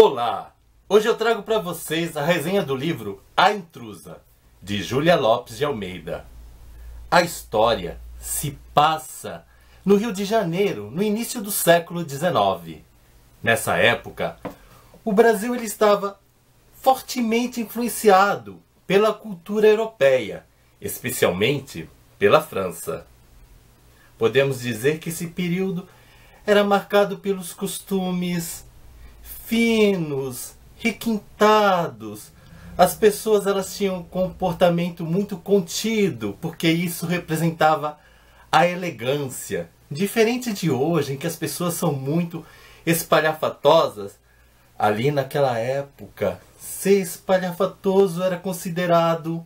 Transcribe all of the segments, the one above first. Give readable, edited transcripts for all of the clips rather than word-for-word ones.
Olá! Hoje eu trago para vocês a resenha do livro A Intrusa, de Júlia Lopes de Almeida. A história se passa no Rio de Janeiro, no início do século XIX. Nessa época, o Brasil ele estava fortemente influenciado pela cultura europeia, especialmente pela França. Podemos dizer que esse período era marcado pelos costumes finos, requintados. As pessoas elas tinham um comportamento muito contido, porque isso representava a elegância. Diferente de hoje, em que as pessoas são muito espalhafatosas, ali naquela época, ser espalhafatoso era considerado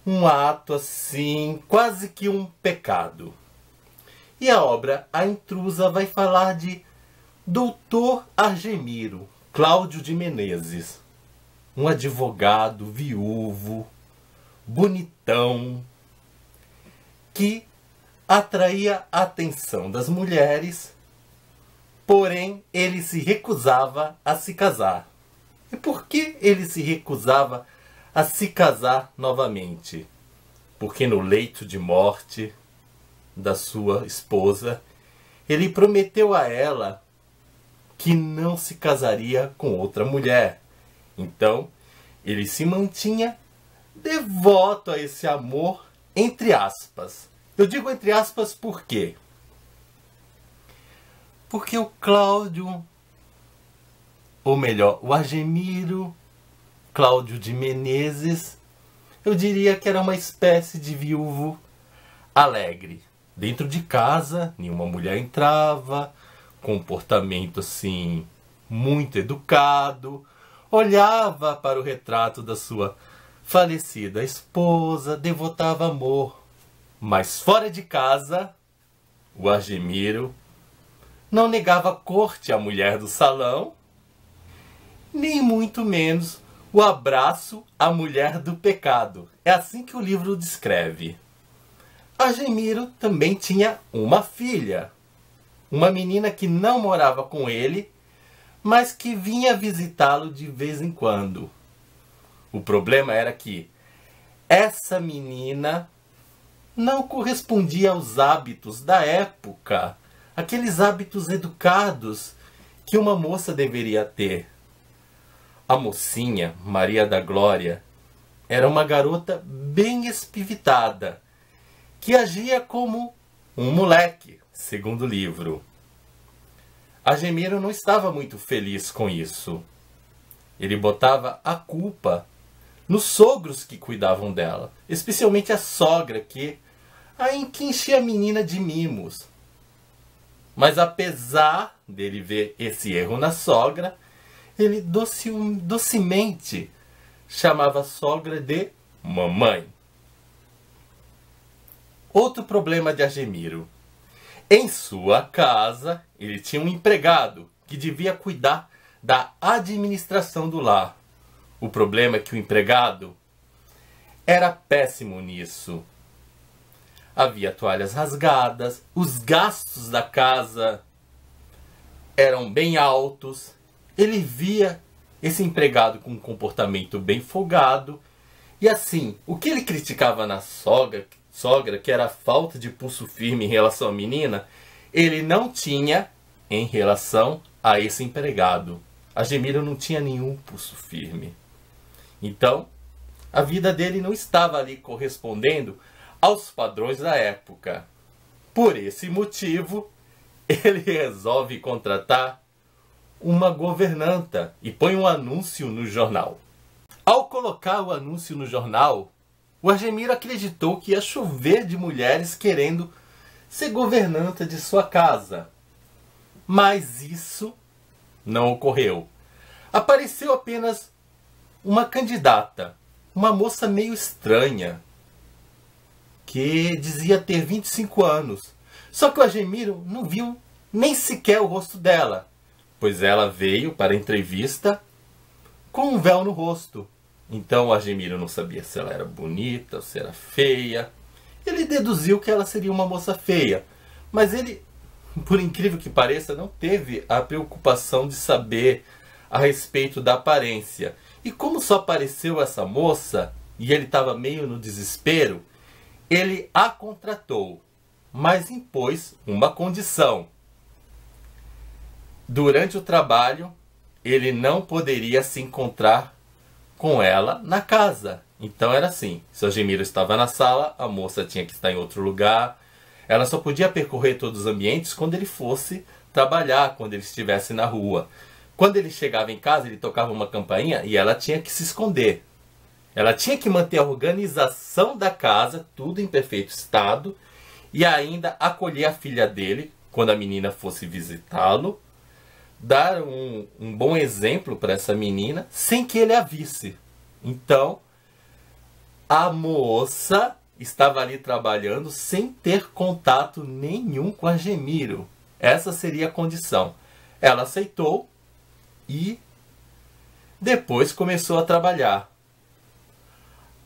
um ato assim, quase que um pecado. E a obra A Intrusa vai falar de Doutor Argemiro Cláudio de Menezes, um advogado viúvo, bonitão, que atraía a atenção das mulheres, porém ele se recusava a se casar. E por que ele se recusava a se casar novamente? Porque no leito de morte da sua esposa, ele prometeu a ela que não se casaria com outra mulher. Então, ele se mantinha devoto a esse amor, entre aspas. Eu digo entre aspas por quê? Porque o Cláudio, ou melhor, o Argemiro Cláudio de Menezes, eu diria que era uma espécie de viúvo alegre. Dentro de casa, nenhuma mulher entrava, comportamento assim muito educado, olhava para o retrato da sua falecida esposa, devotava amor. Mas fora de casa, o Argemiro não negava corte à mulher do salão, nem muito menos o abraço à mulher do pecado. É assim que o livro descreve. Argemiro também tinha uma filha, uma menina que não morava com ele, mas que vinha visitá-lo de vez em quando. O problema era que essa menina não correspondia aos hábitos da época, aqueles hábitos educados que uma moça deveria ter. A mocinha, Maria da Glória, era uma garota bem espivitada, que agia como um moleque, segundo o livro. Argemiro não estava muito feliz com isso. Ele botava a culpa nos sogros que cuidavam dela, especialmente a sogra, que enchia a menina de mimos. Mas apesar dele ver esse erro na sogra, ele docemente chamava a sogra de mamãe. Outro problema de Argemiro. Em sua casa, ele tinha um empregado que devia cuidar da administração do lar. O problema é que o empregado era péssimo nisso. Havia toalhas rasgadas, os gastos da casa eram bem altos. Ele via esse empregado com um comportamento bem folgado. E assim, o que ele criticava na sogra, que era a falta de pulso firme em relação à menina, ele não tinha em relação a esse empregado. Argemiro não tinha nenhum pulso firme. Então, a vida dele não estava ali correspondendo aos padrões da época. Por esse motivo, ele resolve contratar uma governanta e põe um anúncio no jornal. Ao colocar o anúncio no jornal, o Argemiro acreditou que ia chover de mulheres querendo ser governanta de sua casa. Mas isso não ocorreu. Apareceu apenas uma candidata, uma moça meio estranha, que dizia ter 25 anos. Só que o Argemiro não viu nem sequer o rosto dela, pois ela veio para a entrevista com um véu no rosto. Então o Argemiro não sabia se ela era bonita ou se era feia. Ele deduziu que ela seria uma moça feia, mas ele, por incrível que pareça, não teve a preocupação de saber a respeito da aparência. E como só apareceu essa moça, e ele estava meio no desespero, ele a contratou, mas impôs uma condição. Durante o trabalho, ele não poderia se encontrar com ela na casa. Então era assim, se o Argemiro estava na sala, a moça tinha que estar em outro lugar. Ela só podia percorrer todos os ambientes quando ele fosse trabalhar, quando ele estivesse na rua. Quando ele chegava em casa, ele tocava uma campainha e ela tinha que se esconder. Ela tinha que manter a organização da casa, tudo em perfeito estado, e ainda acolher a filha dele quando a menina fosse visitá-lo, dar um bom exemplo para essa menina sem que ele a visse. Então, a moça estava ali trabalhando sem ter contato nenhum com Argemiro. Essa seria a condição. Ela aceitou e depois começou a trabalhar.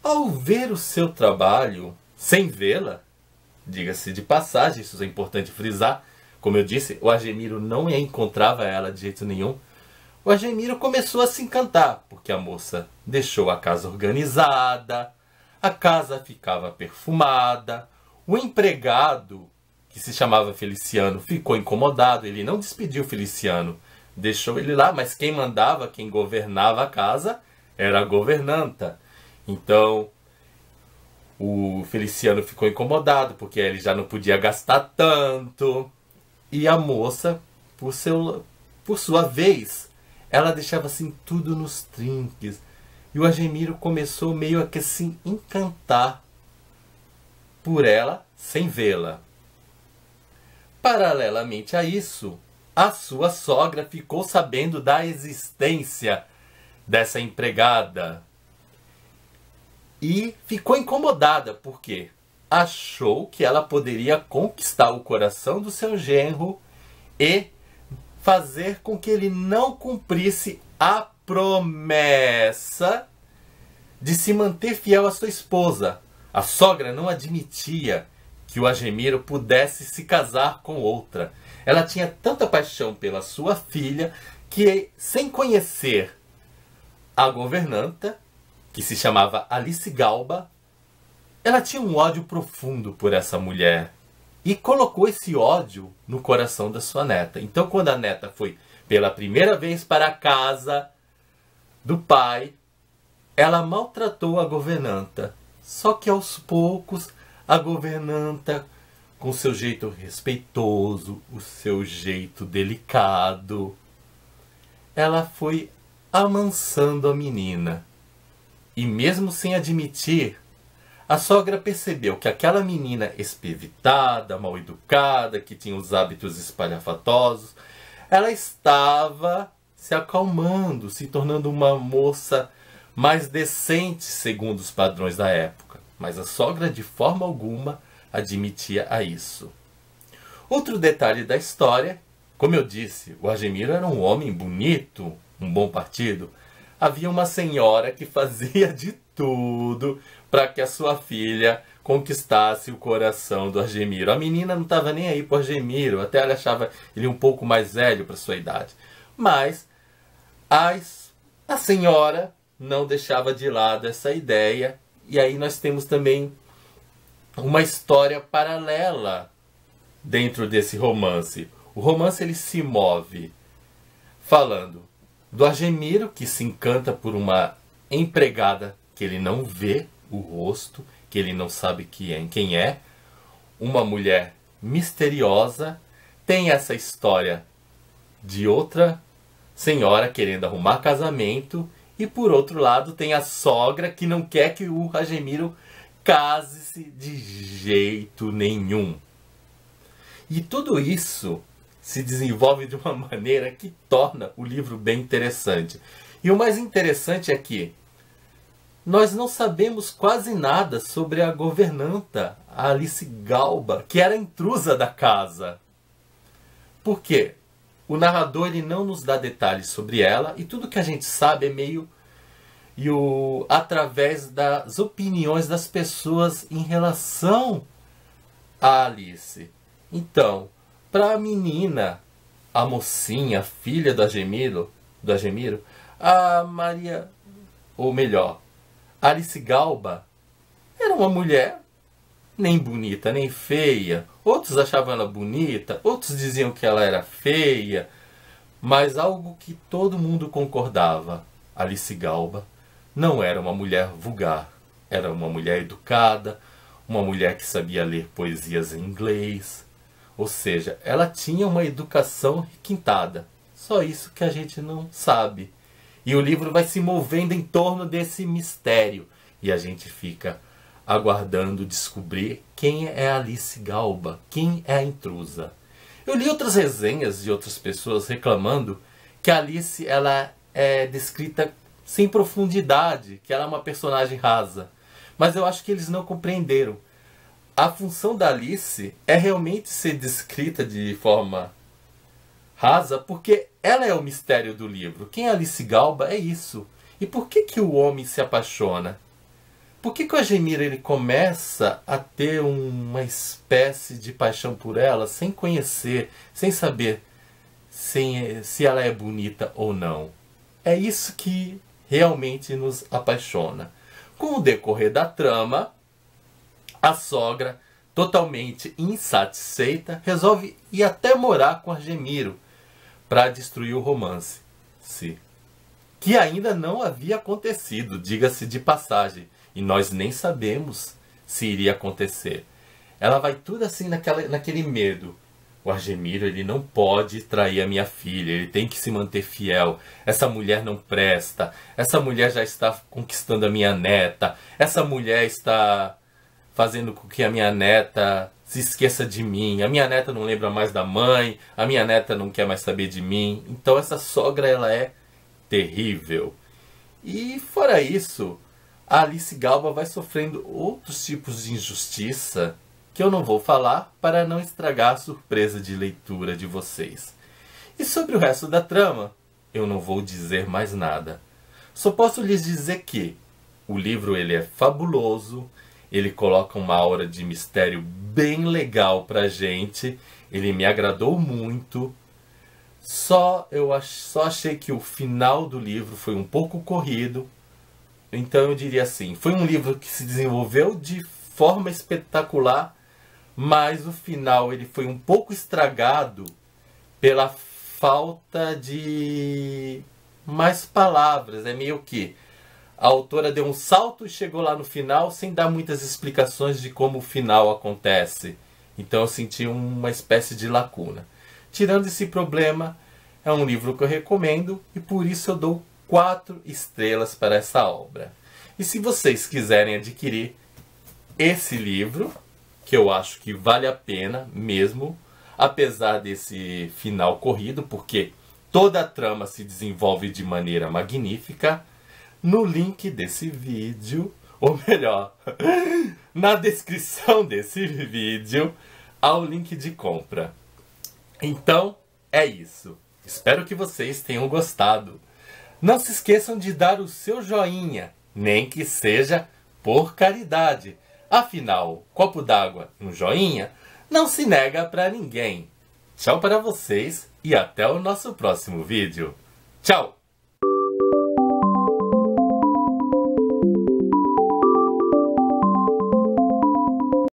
Ao ver o seu trabalho, sem vê-la, diga-se de passagem, isso é importante frisar, como eu disse, o Argemiro não encontrava ela de jeito nenhum. O Argemiro começou a se encantar, porque a moça deixou a casa organizada, a casa ficava perfumada, o empregado, que se chamava Feliciano, ficou incomodado, ele não despediu Feliciano, deixou ele lá, mas quem mandava, quem governava a casa, era a governanta. Então, o Feliciano ficou incomodado, porque ele já não podia gastar tanto. E a moça, por sua vez, ela deixava assim tudo nos trinques. E o Argemiro começou meio a que se encantar por ela, sem vê-la. Paralelamente a isso, a sua sogra ficou sabendo da existência dessa empregada. E ficou incomodada, porque achou que ela poderia conquistar o coração do seu genro e fazer com que ele não cumprisse a promessa de se manter fiel à sua esposa. A sogra não admitia que o Argemiro pudesse se casar com outra. Ela tinha tanta paixão pela sua filha que, sem conhecer a governanta, que se chamava Alice Galba, ela tinha um ódio profundo por essa mulher e colocou esse ódio no coração da sua neta. Então, quando a neta foi pela primeira vez para a casa do pai, ela maltratou a governanta. Só que aos poucos, a governanta, com o seu jeito respeitoso, o seu jeito delicado, ela foi amansando a menina. E mesmo sem admitir, a sogra percebeu que aquela menina espivitada, mal educada, que tinha os hábitos espalhafatosos, ela estava se acalmando, se tornando uma moça mais decente segundo os padrões da época. Mas a sogra de forma alguma admitia a isso. Outro detalhe da história, como eu disse, o Argemiro era um homem bonito, um bom partido. Havia uma senhora que fazia de tudo para que a sua filha conquistasse o coração do Argemiro. A menina não estava nem aí para o Argemiro, até ela achava ele um pouco mais velho para sua idade. Mas a senhora não deixava de lado essa ideia. E aí nós temos também uma história paralela dentro desse romance. O romance ele se move falando do Argemiro, que se encanta por uma empregada que ele não vê o rosto, que ele não sabe quem é, uma mulher misteriosa. Tem essa história de outra senhora querendo arrumar casamento, e por outro lado tem a sogra que não quer que o Argemiro case-se de jeito nenhum. E tudo isso se desenvolve de uma maneira que torna o livro bem interessante. E o mais interessante é que nós não sabemos quase nada sobre a governanta, a Alice Galba, que era a intrusa da casa. Por quê? O narrador ele não nos dá detalhes sobre ela, e tudo que a gente sabe é meio através das opiniões das pessoas em relação a Alice. Então, para a menina, a mocinha, a filha do Argemiro, do Argemiro, a Maria, ou melhor, Alice Galba, era uma mulher nem bonita nem feia. Outros achavam ela bonita, outros diziam que ela era feia, mas algo que todo mundo concordava: Alice Galba não era uma mulher vulgar, era uma mulher educada, uma mulher que sabia ler poesias em inglês, ou seja, ela tinha uma educação requintada. Só isso que a gente não sabe. E o livro vai se movendo em torno desse mistério, e a gente fica aguardando descobrir quem é Alice Galba, quem é a intrusa. Eu li outras resenhas de outras pessoas reclamando que a Alice ela é descrita sem profundidade, que ela é uma personagem rasa. Mas eu acho que eles não compreenderam. A função da Alice é realmente ser descrita de forma rasa, porque ela é o mistério do livro. Quem é Alice Galba é isso. E por que que o homem se apaixona? Por que que o Argemiro ele começa a ter uma espécie de paixão por ela sem conhecer, sem saber se ela é bonita ou não? É isso que realmente nos apaixona. Com o decorrer da trama, a sogra, totalmente insatisfeita, resolve ir até morar com Argemiro para destruir o romance, que ainda não havia acontecido, diga-se de passagem, e nós nem sabemos se iria acontecer. Ela vai tudo assim naquele medo. O Argemiro ele não pode trair a minha filha, ele tem que se manter fiel. Essa mulher não presta, essa mulher já está conquistando a minha neta, essa mulher está fazendo com que a minha neta se esqueça de mim, a minha neta não lembra mais da mãe, a minha neta não quer mais saber de mim. Então essa sogra ela é terrível. E fora isso, a Alice Galba vai sofrendo outros tipos de injustiça que eu não vou falar para não estragar a surpresa de leitura de vocês. E sobre o resto da trama, eu não vou dizer mais nada. Só posso lhes dizer que o livro ele é fabuloso, ele coloca uma aura de mistério bem legal pra gente, ele me agradou muito. Eu só achei que o final do livro foi um pouco corrido. Então eu diria assim, foi um livro que se desenvolveu de forma espetacular, mas o final ele foi um pouco estragado pela falta de mais palavras. É meio que a autora deu um salto e chegou lá no final sem dar muitas explicações de como o final acontece. Então eu senti uma espécie de lacuna. Tirando esse problema, é um livro que eu recomendo e por isso eu dou 4 estrelas para essa obra. E se vocês quiserem adquirir esse livro, que eu acho que vale a pena mesmo, apesar desse final corrido, porque toda a trama se desenvolve de maneira magnífica, no link desse vídeo, ou melhor, na descrição desse vídeo, há o link de compra. Então, é isso. Espero que vocês tenham gostado. Não se esqueçam de dar o seu joinha, nem que seja por caridade. Afinal, copo d'água e um joinha não se nega para ninguém. Tchau para vocês e até o nosso próximo vídeo. Tchau!